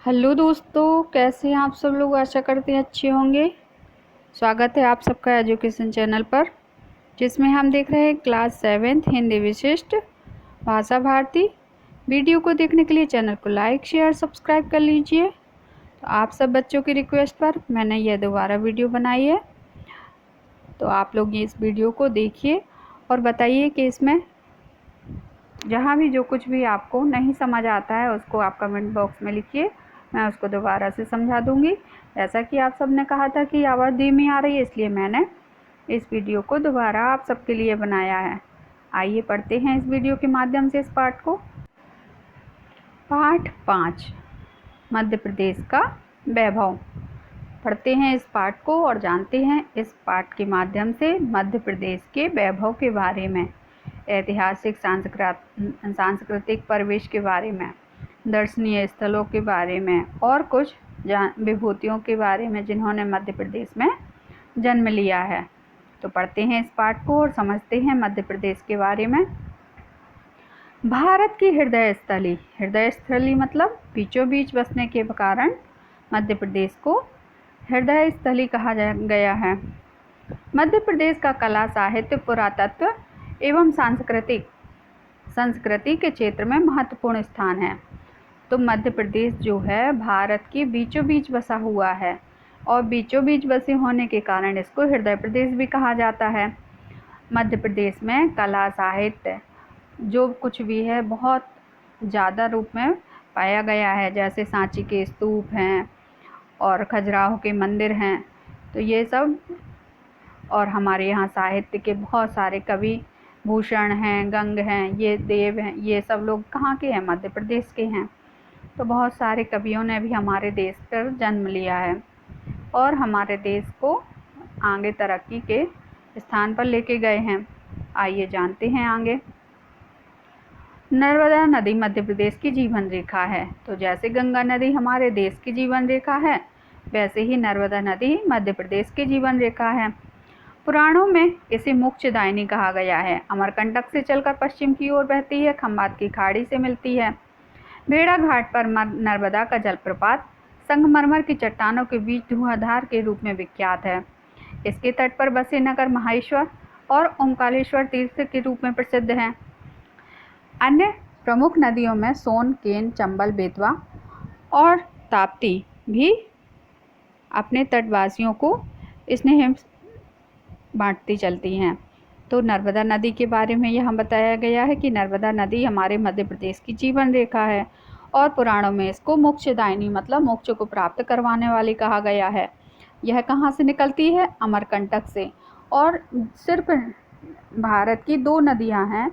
Hello दोस्तों, कैसे हैं आप सब लोग। आशा करते हैं अच्छे होंगे। स्वागत है आप सबका एजुकेशन चैनल पर, जिसमें हम देख रहे हैं क्लास 7 हिंदी विशिष्ट भाषा भारती। वीडियो को देखने के लिए चैनल को लाइक शेयर सब्सक्राइब कर लीजिए। तो आप सब बच्चों की रिक्वेस्ट पर मैंने यह दोबारा वीडियो बनाई है, तो आप लोग इस वीडियो को देखिए और बताइए कि इसमें जहाँ भी जो कुछ भी आपको नहीं समझ आता है उसको आप कमेंट बॉक्स में लिखिए, मैं उसको दोबारा से समझा दूंगी। जैसा कि आप सब ने कहा था कि आवाज़ धीमी आ रही है, इसलिए मैंने इस वीडियो को दोबारा आप सबके लिए बनाया है। आइए पढ़ते हैं इस वीडियो के माध्यम से इस पाठ को। पाठ 5 मध्य प्रदेश का वैभव। पढ़ते हैं इस पाठ को और जानते हैं इस पाठ के माध्यम से मध्य प्रदेश के वैभव के बारे में, ऐतिहासिक सांस्कृतिक परिवेश के बारे में, दर्शनीय स्थलों के बारे में और कुछ विभूतियों के बारे में जिन्होंने मध्य प्रदेश में जन्म लिया है। तो पढ़ते हैं इस पाठ को और समझते हैं मध्य प्रदेश के बारे में। भारत की हृदय स्थली मतलब बीचों बीच बसने के कारण मध्य प्रदेश को हृदय स्थली कहा गया है। मध्य प्रदेश का कला, साहित्य, पुरातत्व एवं संस्कृति के क्षेत्र में महत्वपूर्ण स्थान है। तो मध्य प्रदेश जो है भारत के बीचों बीच बसा हुआ है और बीचों बीच बसे होने के कारण इसको हृदय प्रदेश भी कहा जाता है। मध्य प्रदेश में कला, साहित्य जो कुछ भी है बहुत ज़्यादा रूप में पाया गया है, जैसे सांची के स्तूप हैं और खजुराहो के मंदिर हैं। तो ये सब, और हमारे यहाँ साहित्य के बहुत सारे कवि भूषण हैं, गंग हैं, ये देव हैं, ये सब लोग कहाँ के हैं? मध्य प्रदेश के हैं। तो बहुत सारे कवियों ने भी हमारे देश पर जन्म लिया है और हमारे देश को आगे तरक्की के स्थान पर लेके गए हैं। आइए जानते हैं आगे। नर्मदा नदी मध्य प्रदेश की जीवन रेखा है। तो जैसे गंगा नदी हमारे देश की जीवन रेखा है, वैसे ही नर्मदा नदी मध्य प्रदेश की जीवन रेखा है। पुराणों में इसे मोक्षदायिनी कहा गया है। अमरकंटक से चलकर पश्चिम की ओर बहती है, खंबात की खाड़ी से मिलती है। भेड़ा घाट पर नर्मदा का जलप्रपात संगमरमर की चट्टानों के बीच धुआंधार के रूप में विख्यात है। इसके तट पर बसे नगर महेश्वर और ओंकारेश्वर तीर्थ के रूप में प्रसिद्ध हैं। अन्य प्रमुख नदियों में सोन, केन, चंबल, बेतवा और ताप्ती भी अपने तटवासियों को स्नेह बांटती चलती हैं। तो नर्मदा नदी के बारे में यहाँ बताया गया है कि नर्मदा नदी हमारे मध्य प्रदेश की जीवन रेखा है और पुराणों में इसको मोक्षदायिनी मतलब मोक्ष को प्राप्त करवाने वाली कहा गया है। यह कहाँ से निकलती है? अमरकंटक से। और सिर्फ भारत की 2 नदियाँ हैं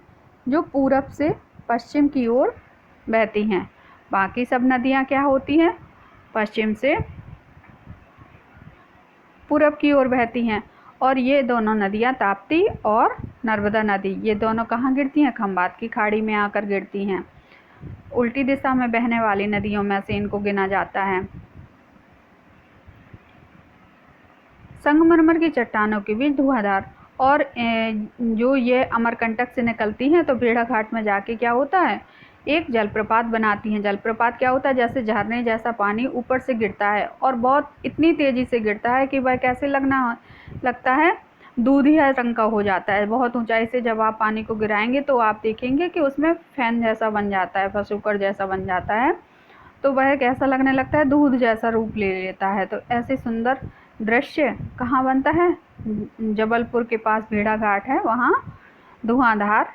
जो पूरब से पश्चिम की ओर बहती हैं, बाकी सब नदियाँ क्या होती हैं? पश्चिम से पूरब की ओर बहती हैं। और ये दोनों नदियाँ ताप्ती और नर्मदा नदी, ये दोनों कहाँ गिरती हैं? खंबात की खाड़ी में आकर गिरती हैं। उल्टी दिशा में बहने वाली नदियों में से इनको गिना जाता है। संगमरमर की चट्टानों के बीच धुआंधार, और जो ये अमरकंटक से निकलती हैं तो भेड़ा घाट में जाके क्या होता है? एक जलप्रपात बनाती हैं। जलप्रपात क्या होता है? जैसे झरने जैसा पानी ऊपर से गिरता है और बहुत इतनी तेज़ी से गिरता है कि वह कैसे लगता है? दूधिया रंग का हो जाता है। बहुत ऊंचाई से जब आप पानी को गिराएंगे तो आप देखेंगे कि उसमें फैन जैसा बन जाता है, फसूकर जैसा बन जाता है। तो वह कैसा लगने लगता है? दूध जैसा रूप ले लेता है। तो ऐसे सुंदर दृश्य कहाँ बनता है? जबलपुर के पास भेड़ा घाट है, वहाँ धुआंधार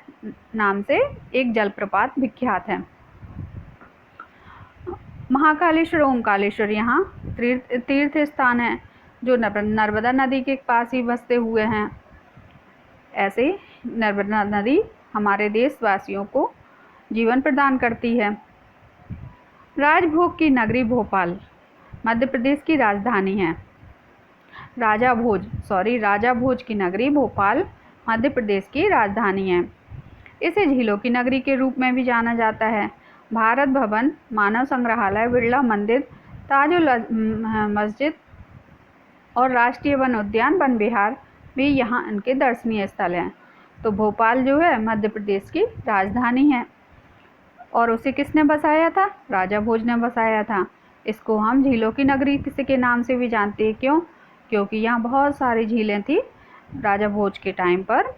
नाम से एक जलप्रपात विख्यात है। महाकालेश्वर, ओंकारेश्वर यहाँ तीर्थ स्थान है जो नर्मदा नदी के पास ही बसते हुए हैं। ऐसे नर्मदा नदी हमारे देशवासियों को जीवन प्रदान करती है। राजभोग की नगरी भोपाल मध्य प्रदेश की राजधानी है। राजा भोज की नगरी भोपाल मध्य प्रदेश की राजधानी है। इसे झीलों की नगरी के रूप में भी जाना जाता है। भारत भवन, मानव संग्रहालय, बिरला मंदिर, ताजुल मस्जिद और राष्ट्रीय वन उद्यान वन विहार भी यहाँ इनके दर्शनीय स्थल हैं। तो भोपाल जो है मध्य प्रदेश की राजधानी है और उसे किसने बसाया था? राजा भोज ने बसाया था। इसको हम झीलों की नगरी किसी के नाम से भी जानते हैं। क्यों? क्योंकि यहाँ बहुत सारी झीलें थी राजा भोज के टाइम पर,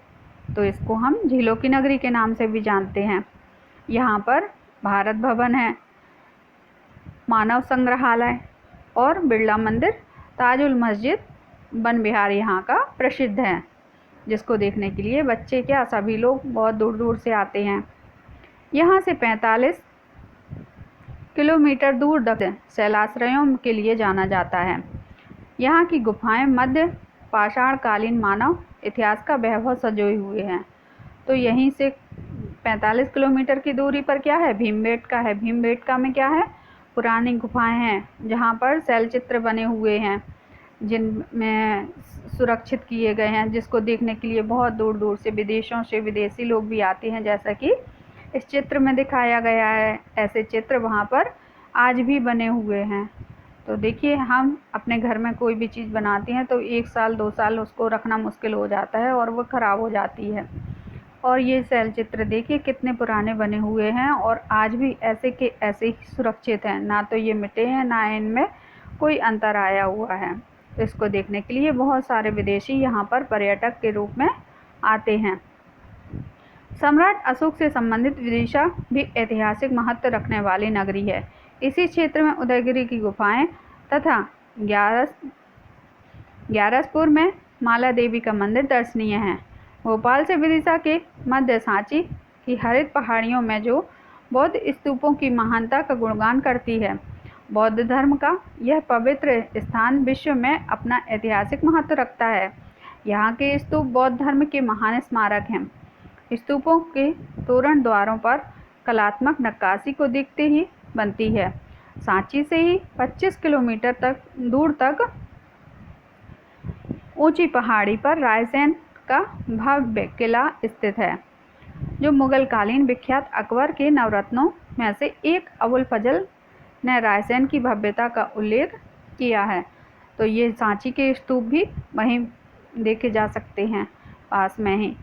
तो इसको हम झीलों की नगरी के नाम से भी जानते हैं। यहाँ पर भारत भवन है, मानव संग्रहालय और बिरला मंदिर, ताजुल मस्जिद, वन विहार यहाँ का प्रसिद्ध है, जिसको देखने के लिए बच्चे क्या सभी लोग बहुत दूर दूर से आते हैं। यहाँ से 45 किलोमीटर दूर तक शैलाश्रयों के लिए जाना जाता है। यहाँ की गुफाएं मध्य पाषाणकालीन मानव इतिहास का वैभव सजोए हुए हैं। तो यहीं से 45 किलोमीटर की दूरी पर क्या है? भीमबेटका है। भीमबेटका में क्या है? पुरानी गुफाएं हैं जहाँ पर शैलचित्र बने हुए हैं, जिनमें सुरक्षित किए गए हैं, जिसको देखने के लिए बहुत दूर दूर से विदेशों से विदेशी लोग भी आते हैं, जैसा कि इस चित्र में दिखाया गया है। ऐसे चित्र वहाँ पर आज भी बने हुए हैं। तो देखिए, हम अपने घर में कोई भी चीज़ बनाते हैं तो 1 साल 2 साल उसको रखना मुश्किल हो जाता है और वो ख़राब हो जाती है। और ये शैलचित्र देखिए कितने पुराने बने हुए हैं और आज भी ऐसे के ऐसे ही सुरक्षित हैं, ना तो ये मिटे हैं ना इनमें कोई अंतर आया हुआ है। तो इसको देखने के लिए बहुत सारे विदेशी यहाँ पर पर्यटक के रूप में आते हैं। सम्राट अशोक से संबंधित विदिशा भी ऐतिहासिक महत्व रखने वाली नगरी है। इसी क्षेत्र में उदयगिरी की गुफाएं तथा ग्यारसपुर में माला देवी का मंदिर दर्शनीय है। भोपाल से विदिशा के मध्य सांची की हरित पहाड़ियों में जो बौद्ध स्तूपों की महानता का गुणगान करती है। बौद्ध धर्म का यह पवित्र स्थान विश्व में अपना ऐतिहासिक महत्व रखता है। यहाँ के स्तूप बौद्ध धर्म के महान स्मारक हैं। स्तूपों के तोरण द्वारों पर कलात्मक नक्काशी को देखते ही बनती है। सांची से ही 25 किलोमीटर दूर तक ऊंची पहाड़ी पर रायसेन का भव्य किला स्थित है, जो मुगलकालीन विख्यात अकबर के नवरत्नों में से एक अबुल फजल ने रायसेन की भव्यता का उल्लेख किया है। तो ये सांची के स्तूप भी वहीं देखे जा सकते हैं पास में ही,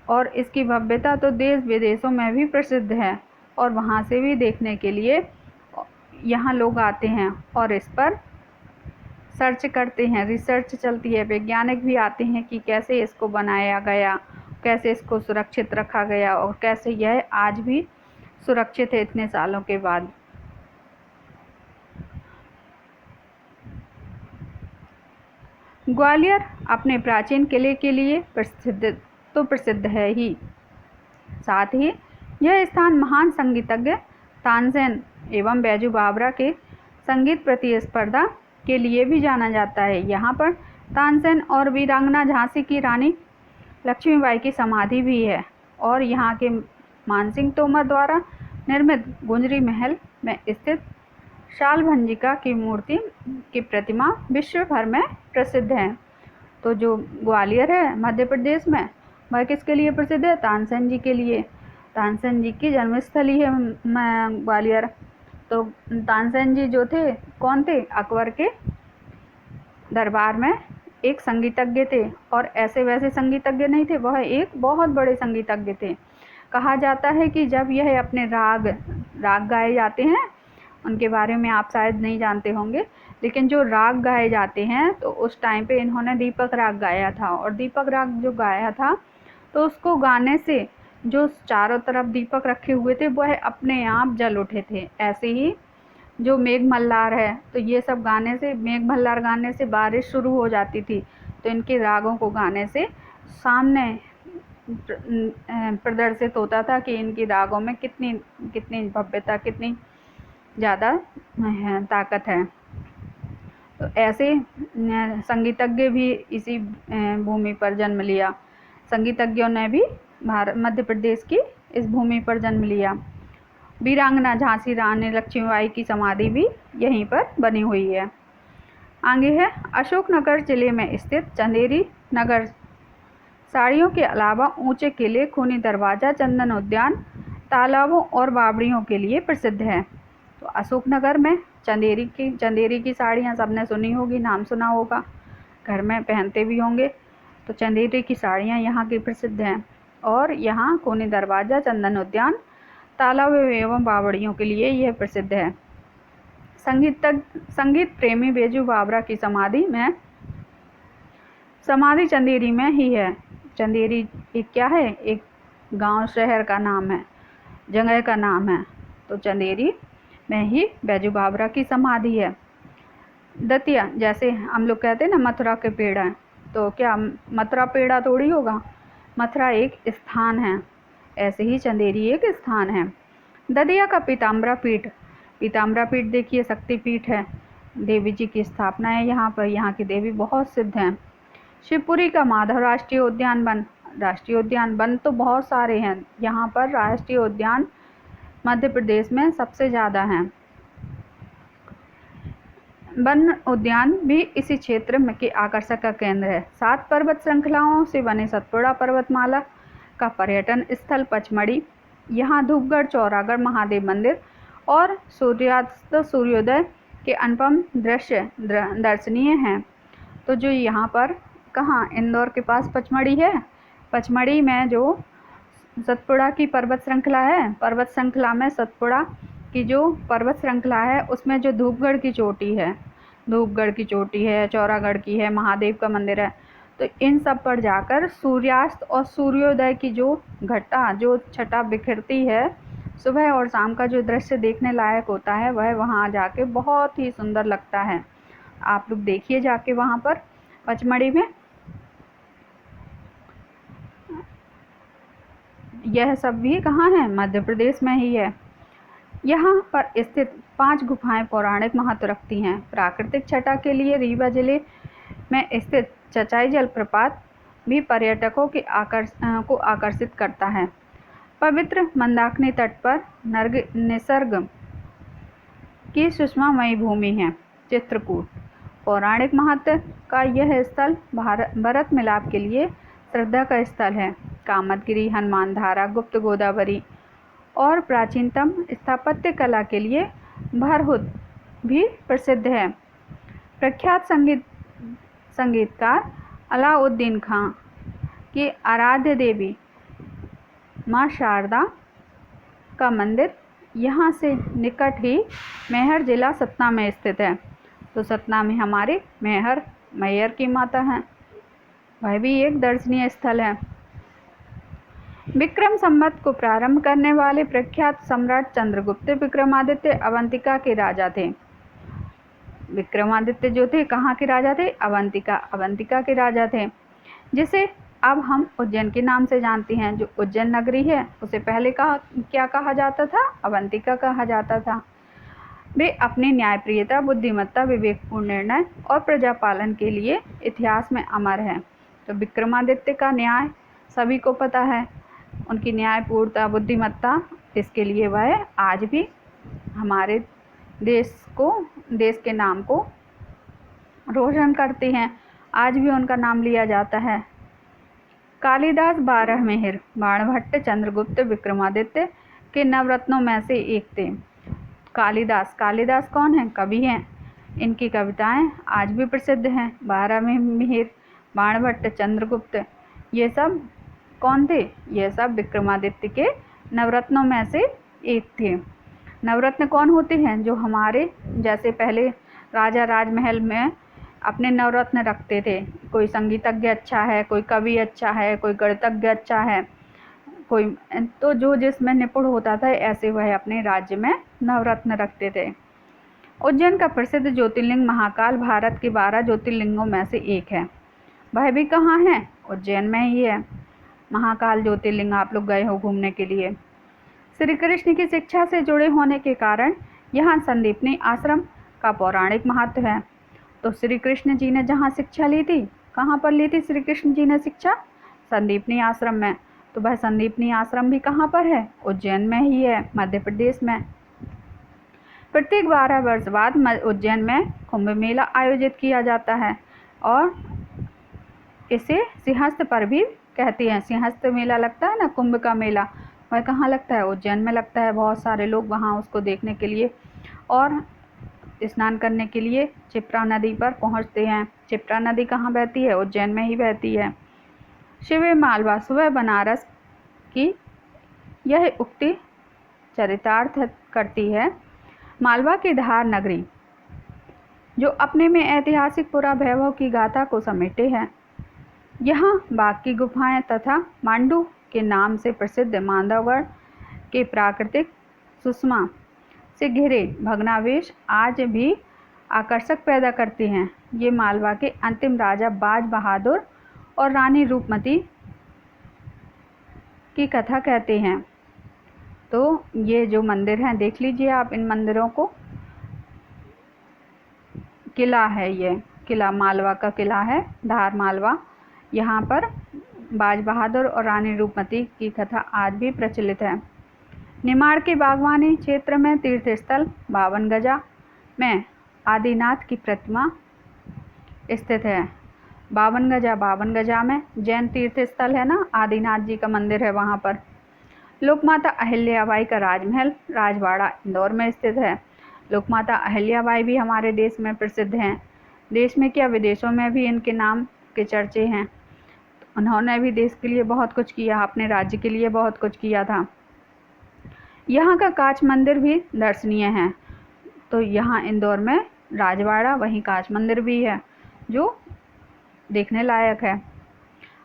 और इसकी भव्यता तो देश विदेशों में भी प्रसिद्ध है और वहाँ से भी देखने के लिए यहाँ लोग आते हैं और इस पर सर्च करते हैं, रिसर्च चलती है, वैज्ञानिक भी आते हैं कि कैसे इसको बनाया गया, कैसे इसको सुरक्षित रखा गया और कैसे यह आज भी सुरक्षित है इतने सालों के बाद। ग्वालियर अपने प्राचीन किले के लिए प्रसिद्ध है ही, साथ ही यह स्थान महान संगीतज्ञ तानसेन एवं बैजू बावरा के संगीत प्रतिस्पर्धा के लिए भी जाना जाता है। यहाँ पर तानसेन और वीरांगना झांसी की रानी लक्ष्मीबाई की समाधि भी है और यहाँ के मानसिंह तोमर द्वारा निर्मित गुंजरी महल में स्थित शालभंजिका की मूर्ति की प्रतिमा विश्व भर में प्रसिद्ध है। तो जो ग्वालियर है मध्य प्रदेश में, वह किसके लिए प्रसिद्ध है? तानसेन जी के लिए। तानसेन जी की जन्मस्थली है ग्वालियर। तो तानसेन जी जो थे, कौन थे? अकबर के दरबार में एक संगीतज्ञ थे और ऐसे वैसे संगीतज्ञ नहीं थे, वह एक बहुत बड़े संगीतज्ञ थे। कहा जाता है कि जब यह अपने राग गाए जाते हैं, उनके बारे में आप शायद नहीं जानते होंगे, लेकिन जो राग गाए जाते हैं तो उस टाइम पे इन्होंने दीपक राग गाया था और दीपक राग जो गाया था तो उसको गाने से जो चारों तरफ दीपक रखे हुए थे वह अपने आप जल उठे थे। ऐसे ही जो मेघ मल्हार है, तो ये सब गाने से, मेघ मल्हार गाने से बारिश शुरू हो जाती थी, तो इनके रागों को गाने से सामने प्रदर्शित होता था कि इनकी रागों में कितनी भव्यता, कितनी ज़्यादा ताकत है। तो ऐसे संगीतज्ञ भी इसी भूमि पर जन्म लिया। संगीतज्ञों ने भी मध्य प्रदेश की इस भूमि पर जन्म लिया। वीरांगना झांसी रानी लक्ष्मीबाई की समाधि भी यहीं पर बनी हुई है। आगे है अशोकनगर जिले में स्थित चंदेरी नगर। साड़ियों के अलावा ऊंचे किले, खूनी दरवाज़ा, चंदन उद्यान, तालाबों और बावड़ियों के लिए प्रसिद्ध है। तो अशोकनगर में चंदेरी की साड़ियाँ सबने सुनी होगी, नाम सुना होगा, घर में पहनते भी होंगे। तो चंदेरी की साड़ियाँ यहाँ की प्रसिद्ध हैं और यहाँ खूनी दरवाज़ा, चंदन उद्यान, तालाब एवं बावड़ियों के लिए यह प्रसिद्ध है। संगीत प्रेमी बैजू बावरा की समाधि चंदेरी में ही है। चंदेरी एक क्या है? एक गांव शहर का नाम है, जगह का नाम है। तो चंदेरी में ही बैजू बावरा की समाधि है। दतिया, जैसे हम लोग कहते हैं ना मथुरा के पेड़ा, तो क्या मथुरा पेड़ा थोड़ी होगा? मथुरा एक स्थान है, ऐसे ही चंदेरी एक स्थान है। दतिया का पीताम्बरा पीठ देखिए, शक्तिपीठ है, देवी जी की स्थापना है यहाँ पर। यहाँ की देवी बहुत सिद्ध हैं। शिवपुरी का माधव राष्ट्रीय उद्यान वन तो बहुत सारे हैं यहाँ पर। राष्ट्रीय उद्यान मध्य प्रदेश में सबसे ज़्यादा हैं। वन उद्यान भी इसी क्षेत्र में के आकर्षक का केंद्र है। 7 पर्वत श्रृंखलाओं से बने सतपुड़ा पर्वतमाला का पर्यटन स्थल पचमढ़ी। यहाँ धूपगढ़, चौरागढ़ महादेव मंदिर और सूर्यास्त सूर्योदय के अनुपम दृश्य दर्शनीय हैं। तो जो यहाँ पर कहाँ, इंदौर के पास पचमढ़ी है। पचमढ़ी में जो सतपुड़ा की पर्वत श्रृंखला है, पर्वत श्रृंखला में सतपुड़ा की जो पर्वत श्रृंखला है उसमें जो धूपगढ़ की चोटी है, चौरागढ़ की है, महादेव का मंदिर है, तो इन सब पर जाकर सूर्यास्त और सूर्योदय की जो छटा बिखरती है, सुबह और शाम का जो दृश्य देखने लायक होता है, वह वहाँ जाके बहुत ही सुंदर लगता है। आप लोग देखिए जाके वहाँ पर पचमढ़ी में। यह सब भी कहाँ है? मध्य प्रदेश में ही है। यहाँ पर स्थित 5 गुफाएं पौराणिक महत्व रखती हैं। प्राकृतिक छटा के लिए रीवा जिले में स्थित चचाई जलप्रपात भी पर्यटकों को आकर्षित करता है। पवित्र मंदाकिनी तट पर निसर्ग की सुषमामयी भूमि है। चित्रकूट पौराणिक महत्व का यह स्थल भरत मिलाप के लिए श्रद्धा का स्थल है। कामतगिरी, हनुमान धारा, गुप्त गोदावरी और प्राचीनतम स्थापत्य कला के लिए भरहुत भी प्रसिद्ध है। प्रख्यात संगीतकार अलाउद्दीन खां की आराध्य देवी माँ शारदा का मंदिर यहाँ से निकट ही मैहर जिला सतना में स्थित है। तो सतना में हमारे मैहर की माता हैं, वह भी एक दर्शनीय स्थल है। विक्रम संवत को प्रारंभ करने वाले प्रख्यात सम्राट चंद्रगुप्त विक्रमादित्य अवंतिका के राजा थे। विक्रमादित्य जो थे कहाँ के राजा थे? अवंतिका के राजा थे, जिसे अब हम उज्जैन के नाम से जानते हैं। जो उज्जैन नगरी है उसे पहले क्या कहा जाता था? अवंतिका कहा जाता था। वे अपनी न्यायप्रियता, बुद्धिमत्ता, विवेकपूर्ण निर्णय और प्रजापालन के लिए इतिहास में अमर है। तो विक्रमादित्य का न्याय सभी को पता है, उनकी न्यायपूर्णता, बुद्धिमत्ता, इसके लिए वह आज भी हमारे देश के नाम को रोशन करते हैं। आज भी उनका नाम लिया जाता है। कालिदास 12 मेहर बाणभट्ट चंद्रगुप्त विक्रमादित्य के नवरत्नों में से एक थे। कालिदास कौन है? कवि हैं। इनकी कविताएं आज भी प्रसिद्ध हैं। 12 मेहर, बाणभट्ट, चंद्रगुप्त, ये सब कौन थे? ये सब विक्रमादित्य के नवरत्नों में से एक थे। नवरत्न कौन होते हैं? जो हमारे जैसे पहले राजा राजमहल में अपने नवरत्न रखते थे। कोई संगीतज्ञ अच्छा है, कोई कवि अच्छा है, कोई गणितज्ञ अच्छा है, कोई तो जो जिसमें निपुण होता था, ऐसे वह अपने राज्य में नवरत्न रखते थे। उज्जैन का प्रसिद्ध ज्योतिर्लिंग महाकाल भारत के 12 ज्योतिर्लिंगों में से एक है। वह भी कहाँ है? उज्जैन में ही है। महाकाल ज्योतिर्लिंग आप लोग गए हो घूमने के लिए। श्री कृष्ण की शिक्षा से जुड़े होने के कारण यहाँ संदीपनी आश्रम का पौराणिक महत्व है। तो श्री कृष्ण जी ने जहाँ शिक्षा ली थी, कहाँ पर ली थी श्री कृष्ण जी ने शिक्षा? संदीपनी आश्रम में। तो वह संदीपनी आश्रम भी कहाँ पर है? उज्जैन में ही है, मध्य प्रदेश में। प्रत्येक 12 वर्ष बाद उज्जैन में कुंभ मेला आयोजित किया जाता है और इसे सिंहस्थ पर भी कहते हैं। सिंहस्थ मेला लगता है ना, कुंभ का मेला, वह कहाँ लगता है? उज्जैन में लगता है। बहुत सारे लोग वहाँ उसको देखने के लिए और स्नान करने के लिए क्षिप्रा नदी पर पहुँचते हैं। क्षिप्रा नदी कहाँ बहती है? उज्जैन में ही बहती है। शिव मालवा सुबह बनारस की यह उक्ति चरितार्थ करती है। मालवा की धार नगरी जो अपने में ऐतिहासिक पुरा वैभव की गाथा को समेटे हैं। यहाँ बाघ की गुफाएं तथा मांडू के नाम से प्रसिद्ध माधवगढ़ के प्राकृतिक सुषमा से घिरे भग्नावशेष आज भी आकर्षक पैदा करते हैं। ये मालवा के अंतिम राजा बाज बहादुर और रानी रूपमती की कथा कहते हैं। तो ये जो मंदिर हैं देख लीजिए आप इन मंदिरों को। किला है, ये किला मालवा का किला है, धार मालवा। यहाँ पर बाज बहादुर और रानी रूपमती की कथा आज भी प्रचलित है। निमाड़ के बागवानी क्षेत्र में तीर्थ स्थल 52 गजा में आदिनाथ की प्रतिमा स्थित है। 52 गजा में जैन तीर्थ स्थल है ना, आदिनाथ जी का मंदिर है वहाँ पर। लोकमाता अहिल्याबाई का राजमहल राजवाड़ा इंदौर में स्थित है। लोकमाता अहिल्याबाई भी हमारे देश में प्रसिद्ध हैं। देश में क्या विदेशों में भी इनके नाम के चर्चे हैं। उन्होंने भी देश के लिए बहुत कुछ किया, अपने राज्य के लिए बहुत कुछ किया था। यहाँ का कांच मंदिर भी दर्शनीय है। तो यहाँ इंदौर में राजवाड़ा, वहीं कांच मंदिर भी है जो देखने लायक है।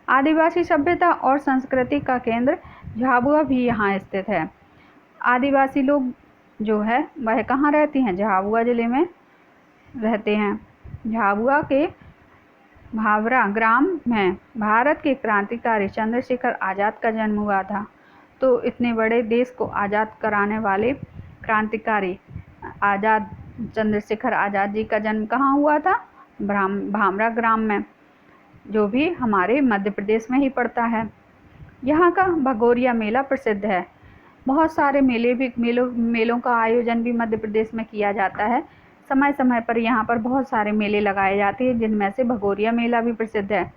आदिवासी सभ्यता और संस्कृति का केंद्र झाबुआ भी यहाँ स्थित है। आदिवासी लोग जो है वह कहाँ रहती हैं, झाबुआ जिले में रहते हैं। झाबुआ के भावरा ग्राम में भारत के क्रांतिकारी चंद्रशेखर आज़ाद का जन्म हुआ था। तो इतने बड़े देश को आज़ाद कराने वाले क्रांतिकारी आज़ाद चंद्रशेखर आज़ाद जी का जन्म कहाँ हुआ था, भामरा ग्राम में, जो भी हमारे मध्य प्रदेश में ही पड़ता है। यहाँ का भगोरिया मेला प्रसिद्ध है। बहुत सारे मेलों का आयोजन भी मध्य प्रदेश में किया जाता है। समय समय पर यहाँ पर बहुत सारे मेले लगाए जाते हैं, जिनमें से भगोरिया मेला भी प्रसिद्ध है।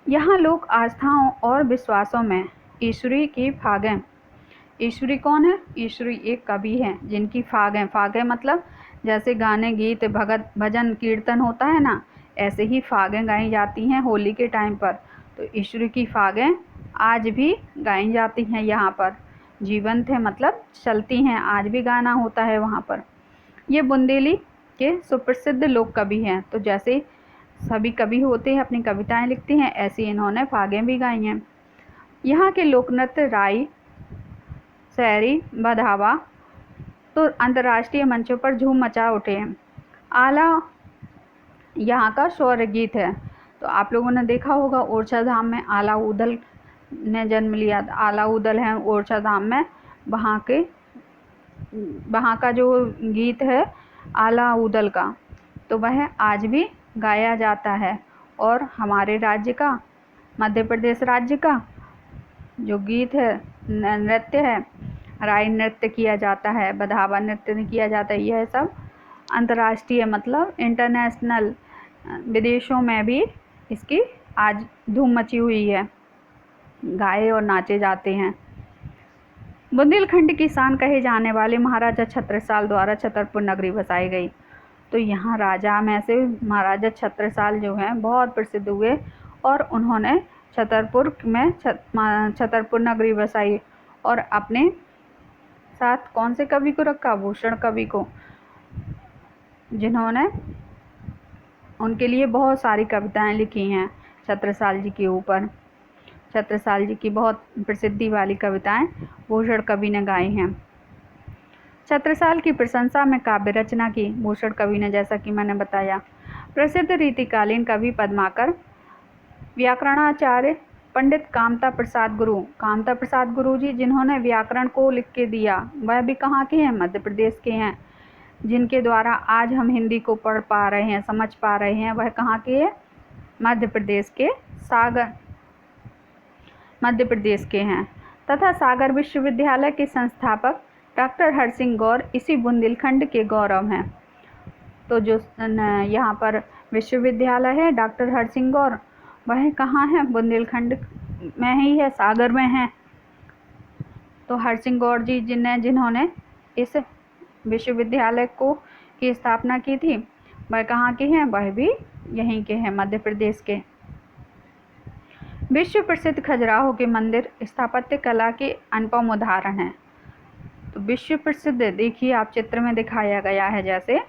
यहाँ लोक आस्थाओं और विश्वासों में ईश्वरी की फागें, ईश्वरी कौन है, ईश्वरी एक कवि हैं जिनकी फागें मतलब जैसे गाने गीत भगत भजन कीर्तन होता है ना, ऐसे ही फागें गाई जाती हैं होली के टाइम पर। तो ईश्वरी की फागें आज भी गाई जाती हैं यहाँ पर, जीवंत है मतलब चलती हैं, आज भी गाना होता है वहाँ पर। ये बुंदेली के सुप्रसिद्ध लोक कवि हैं। तो जैसे सभी कवि होते हैं अपनी कविताएं लिखते हैं, ऐसी इन्होंने फागें भी गाई हैं। यहाँ के लोक नृत्य राई, शहरी, बधावा तो अंतर्राष्ट्रीय मंचों पर धूम मचा उठे हैं। आला यहाँ का शौर्य गीत है। तो आप लोगों ने देखा होगा ओरछा धाम में आला उदल ने जन्म लिया। आला उदल है ओरछा धाम में, वहाँ का जो गीत है आला उदल का, तो वह आज भी गाया जाता है। और हमारे राज्य का, मध्य प्रदेश राज्य का जो गीत है, नृत्य है, राई नृत्य किया जाता है, बधावा नृत्य किया जाता है। यह सब अंतर्राष्ट्रीय मतलब इंटरनेशनल विदेशों में भी इसकी आज धूम मची हुई है, गाए और नाचे जाते हैं। बुंदेलखंड की शान कहे जाने वाले महाराजा छत्रसाल द्वारा छतरपुर नगरी बसाई गई। तो यहाँ राजा में से महाराजा छत्रसाल जो हैं बहुत प्रसिद्ध हुए और उन्होंने छतरपुर में छतरपुर नगरी बसाई। और अपने साथ कौन से कवि को रखा, भूषण कवि को, जिन्होंने उनके लिए बहुत सारी कविताएं लिखी हैं छत्रसाल जी के ऊपर। छत्रसाल जी की बहुत प्रसिद्धि वाली कविताएं भूषण कवि ने गाई हैं। छत्रसाल की प्रशंसा में काव्य रचना की भूषण कवि ने, जैसा कि मैंने बताया। प्रसिद्ध रीतिकालीन कवि पद्माकर, व्याकरणाचार्य पंडित कामता प्रसाद गुरु जी, जिन्होंने व्याकरण को लिख के दिया, वह भी कहाँ के हैं, मध्य प्रदेश के हैं। जिनके द्वारा आज हम हिंदी को पढ़ पा रहे हैं, समझ पा रहे हैं, वह कहाँ के हैं, मध्य प्रदेश के हैं। तथा सागर विश्वविद्यालय के संस्थापक डॉक्टर हरसिंह गौर इसी बुंदेलखंड के गौरव हैं। तो जो यहाँ पर विश्वविद्यालय है डॉक्टर हरसिंह गौर, वह कहाँ है, बुंदेलखंड में ही है, सागर में है। तो हरसिंह गौर जी जिन्होंने इस विश्वविद्यालय की स्थापना की थी, वह कहाँ के हैं, वह भी यहीं के हैं, मध्य प्रदेश के। विश्व प्रसिद्ध खजुराहो के मंदिर स्थापत्य कला के अनुपम उदाहरण हैं। तो विश्व प्रसिद्ध देखिए आप चित्र में दिखाया गया है, जैसे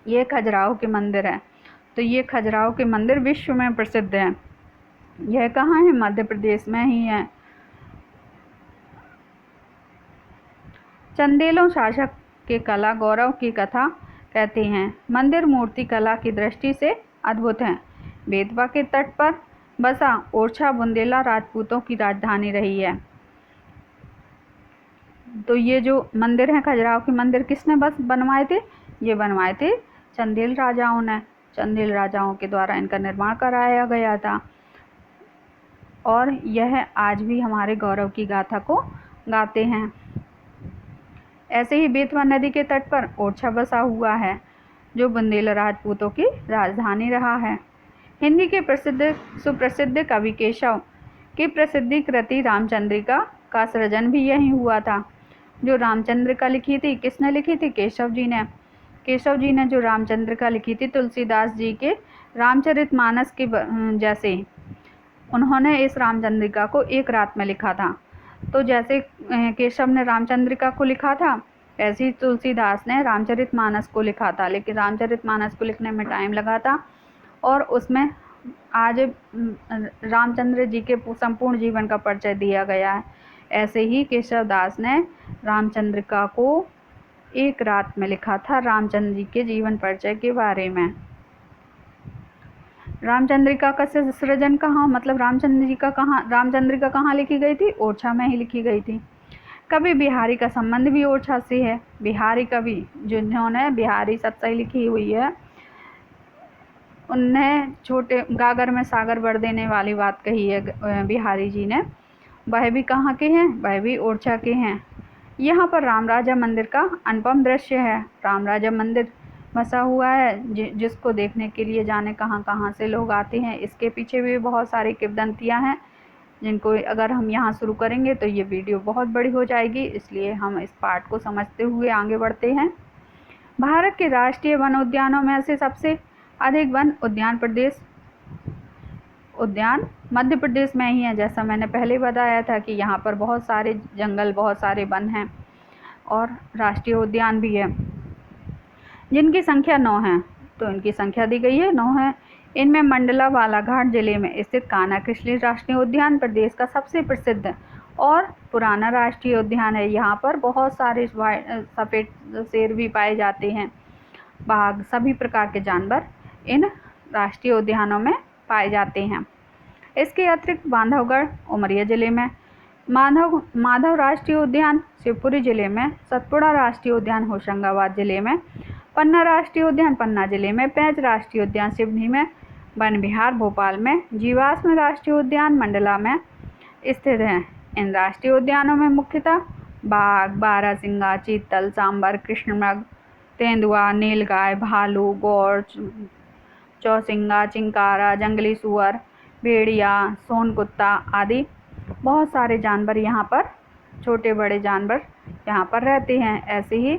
ये खजुराहो के मंदिर है। तो ये खजुराहो के मंदिर विश्व में प्रसिद्ध हैं। यह कहाँ है? मध्य प्रदेश में ही है। चंदेलों शासक के कला गौरव की कथा कहते हैं। मंदिर मूर्ति कला की दृष्टि से अद्भुत है। बेतवा के तट पर बसा ओरछा बुंदेला राजपूतों की राजधानी रही है। तो ये जो मंदिर है खजुराहो के मंदिर किसने बस बनवाए थे? ये बनवाए थे चंदेल राजाओं ने। चंदेल राजाओं के द्वारा इनका निर्माण कराया गया था और यह आज भी हमारे गौरव की गाथा को गाते हैं। ऐसे ही बेतवा नदी के तट पर ओरछा बसा हुआ है जो बुंदेला राजपूतों की राजधानी रहा है। हिंदी के सुप्रसिद्ध कवि केशव की प्रसिद्धि कृति रामचंद्रिका का सृजन भी यही हुआ था। जो रामचंद्रिका लिखी थी, किसने लिखी थी? केशव जी ने। केशव जी ने जो रामचंद्रिका लिखी थी तुलसीदास जी के रामचरितमानस के जैसे उन्होंने इस रामचंद्रिका को एक रात में लिखा था। तो जैसे केशव ने रामचंद्रिका को लिखा था, ऐसे ही तुलसीदास ने रामचरितमानस को लिखा था, लेकिन रामचरितमानस को लिखने में टाइम लगा था और उसमें आज रामचंद्र जी के संपूर्ण जीवन का परिचय दिया गया है। ऐसे ही केशव दास ने रामचंद्रिका को एक रात में लिखा था रामचंद्र जी के जीवन परिचय के बारे में। रामचंद्रिका का सृजन कहाँ, मतलब रामचंद्रिका कहाँ लिखी गई थी? ओरछा में ही लिखी गई थी। कवि बिहारी का संबंध भी ओरछा से है। बिहारी कवि जिन्होंने बिहारी सप्ताही लिखी हुई है, उनने छोटे गागर में सागर भर देने वाली बात कही है बिहारी जी ने। वह भी कहाँ के हैं? वह भी ओरछा के हैं। यहाँ पर रामराजा मंदिर का अनुपम दृश्य है। रामराजा मंदिर बसा हुआ है जिसको देखने के लिए जाने कहाँ कहाँ से लोग आते हैं। इसके पीछे भी बहुत सारी किंवदंतियाँ हैं जिनको अगर हम यहाँ शुरू करेंगे तो ये वीडियो बहुत बड़ी हो जाएगी, इसलिए हम इस पार्ट को समझते हुए आगे बढ़ते हैं। भारत के राष्ट्रीय वन उद्यानों में से सबसे अधिक वन उद्यान मध्य प्रदेश में ही है। जैसा मैंने पहले बताया था कि यहाँ पर बहुत सारे जंगल, बहुत सारे वन हैं और राष्ट्रीय उद्यान भी है जिनकी संख्या 9 है। तो इनकी संख्या दी गई है 9 है। इनमें मंडला बालाघाट जिले में स्थित कान्हा किसली राष्ट्रीय उद्यान प्रदेश का सबसे प्रसिद्ध और पुराना राष्ट्रीय उद्यान है। यहाँ पर बहुत सारे सफ़ेद शेर भी पाए जाते हैं। बाघ, सभी प्रकार के जानवर इन राष्ट्रीय उद्यानों में पाए जाते हैं। इसके अतिरिक्त बांधवगढ़ उमरिया जिले में, माधव राष्ट्रीय उद्यान शिवपुरी जिले में, सतपुड़ा राष्ट्रीय उद्यान होशंगाबाद जिले में, पन्ना राष्ट्रीय उद्यान पन्ना जिले में, पेंच राष्ट्रीय उद्यान सिवनी में, वन विहार भोपाल में, जीवाश्म राष्ट्रीय उद्यान मंडला में स्थित हैं। इन राष्ट्रीय उद्यानों में मुख्यतः बाघ, बारहसिंगा, चीतल, सांबर, कृष्णमृग, तेंदुआ, नीलगाय, भालू, गौर, चौसिंगा, चिंकारा, जंगली सुअर, भेड़िया, सोनकुत्ता आदि बहुत सारे जानवर यहाँ पर, छोटे बड़े जानवर यहाँ पर रहते हैं। ऐसे ही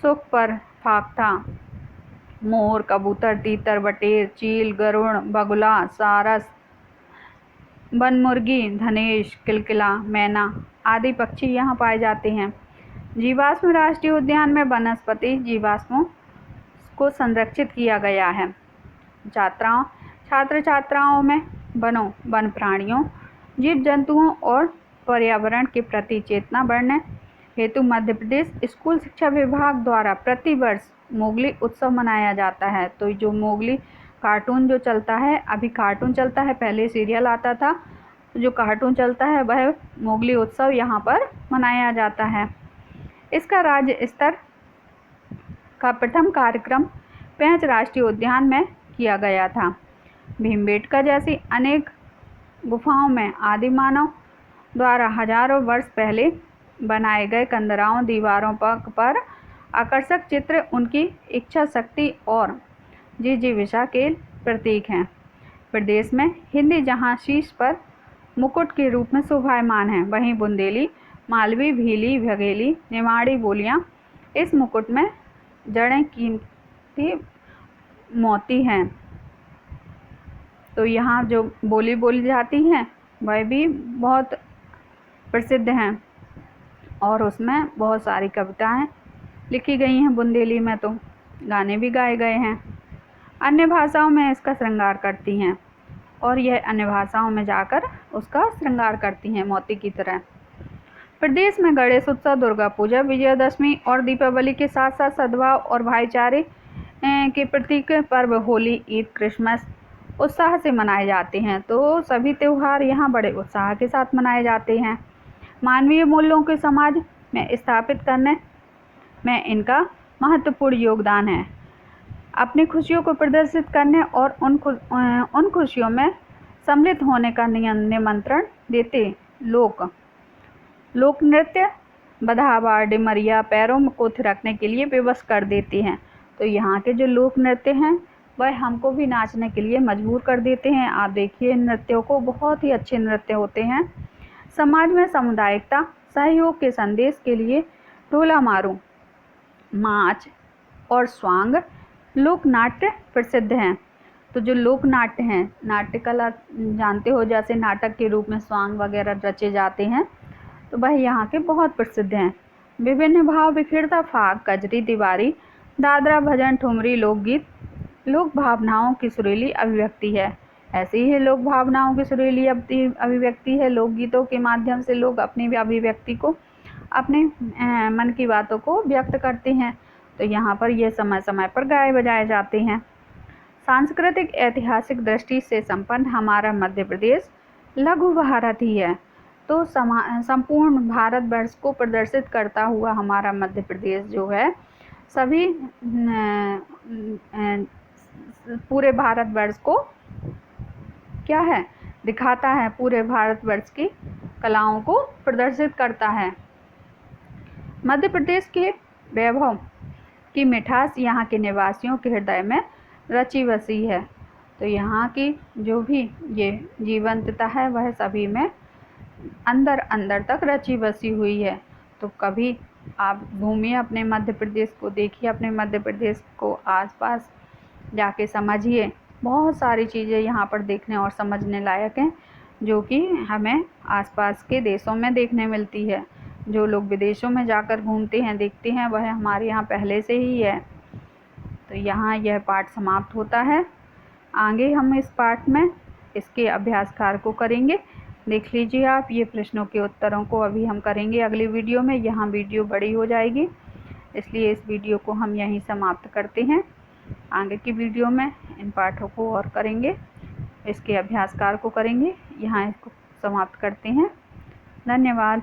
सुखपर, फाख्ता, मोर, कबूतर, तीतर, बटेर, चील, गरुड़, बगुला, सारस, बनमुर्गी, धनेश, किलकिला, मैना आदि पक्षी यहाँ पाए जाते हैं। जीवाश्म राष्ट्रीय उद्यान में वनस्पति जीवाश्मों को संरक्षित किया गया है। छात्र छात्राओं में वन प्राणियों, जीव जंतुओं और पर्यावरण के प्रति चेतना बढ़ने हेतु मध्य प्रदेश स्कूल शिक्षा विभाग द्वारा प्रतिवर्ष मोगली उत्सव मनाया जाता है। तो जो मोगली कार्टून जो चलता है, अभी कार्टून चलता है, पहले सीरियल आता था, जो कार्टून चलता है वह मोगली उत्सव यहाँ पर मनाया जाता है। इसका राज्य स्तर का प्रथम कार्यक्रम पेंच राष्ट्रीय उद्यान में किया गया था। भीमबेटका जैसी अनेक गुफाओं में आदि मानव द्वारा हजारों वर्ष पहले बनाए गए कंदराओं दीवारों पर आकर्षक चित्र उनकी इच्छा शक्ति और जिजीविषा के प्रतीक हैं। प्रदेश में हिंदी जहाँ शीश पर मुकुट के रूप में शोभायमान है, वहीं बुंदेली, मालवी, भीली, भगेली, निमाड़ी बोलियाँ इस मुकुट में जड़ें कीमती मोती हैं। तो यहाँ जो बोली बोली जाती हैं वह भी बहुत प्रसिद्ध हैं और उसमें बहुत सारी कविताएं लिखी गई हैं बुंदेली में। तो गाने भी गाए गए हैं। अन्य भाषाओं में इसका श्रृंगार करती हैं और यह अन्य भाषाओं में जाकर उसका श्रृंगार करती हैं मोती की तरह। प्रदेश में गणेश उत्सव, दुर्गा पूजा, विजयादशमी और दीपावली के साथ साथ सद्भाव और भाईचारे के प्रतीक पर्व होली, ईद, क्रिसमस उत्साह से मनाए जाते हैं। तो सभी त्यौहार यहाँ बड़े उत्साह के साथ मनाए जाते हैं। मानवीय मूल्यों के समाज में स्थापित करने में इनका महत्वपूर्ण योगदान है। अपनी खुशियों को प्रदर्शित करने और उन खुशियों में सम्मिलित होने का निमंत्रण देते लोक नृत्य बधावा, डिमरिया पैरों को थिरकने के लिए विवश कर देते हैं। तो यहाँ के जो लोक नृत्य हैं वह हमको भी नाचने के लिए मजबूर कर देते हैं। आप देखिए इन नृत्यों को, बहुत ही अच्छे नृत्य होते हैं। समाज में सामुदायिकता, सहयोग के संदेश के लिए ढोला मारू, माच और स्वांग लोक नाट्य प्रसिद्ध हैं। तो जो लोक नाट्य हैं, नाट्य कला जानते हो, जैसे नाटक के रूप में स्वांग वगैरह रचे जाते हैं, तो वह यहाँ के बहुत प्रसिद्ध हैं। विभिन्न भाव बिखेरता फाग, कजरी, तिवारी, दादरा, भजन, ठुमरी लोकगीत लोक भावनाओं की सुरीली अभिव्यक्ति है। ऐसे ही लोक भावनाओं की सुरीली अभिव्यक्ति है। लोकगीतों के माध्यम से लोग अपनी अभिव्यक्ति को, अपने मन की बातों को व्यक्त करते हैं। तो यहाँ पर यह समय समय पर गाए बजाए जाते हैं। सांस्कृतिक ऐतिहासिक दृष्टि से संपन्न हमारा मध्य प्रदेश लघु भारत ही है। तो संपूर्ण भारतवर्ष को प्रदर्शित करता हुआ हमारा मध्य प्रदेश जो है, सभी पूरे भारतवर्ष को क्या है, दिखाता है। पूरे भारतवर्ष की कलाओं को प्रदर्शित करता है। मध्य प्रदेश के वैभव की मिठास यहाँ के निवासियों के हृदय में रची बसी है। तो यहाँ की जो भी ये जीवंतता है वह सभी में अंदर अंदर तक रची बसी हुई है। तो कभी आप घूमिए अपने मध्य प्रदेश को, देखिए अपने मध्य प्रदेश को, आसपास जाके समझिए। बहुत सारी चीज़ें यहाँ पर देखने और समझने लायक हैं, जो कि हमें आसपास के देशों में देखने मिलती है। जो लोग विदेशों में जाकर घूमते हैं, देखते हैं, वह हमारे यहाँ पहले से ही है। तो यहाँ यह पाठ समाप्त होता है। आगे हम इस पाठ में इसके अभ्यास कार्य को करेंगे। देख लीजिए आप, ये प्रश्नों के उत्तरों को अभी हम करेंगे अगली वीडियो में। यहाँ वीडियो बड़ी हो जाएगी, इसलिए इस वीडियो को हम यहीं समाप्त करते हैं। आगे की वीडियो में इन पाठों को और करेंगे, इसके अभ्यास कार्य को करेंगे। यहाँ इसको समाप्त करते हैं। धन्यवाद।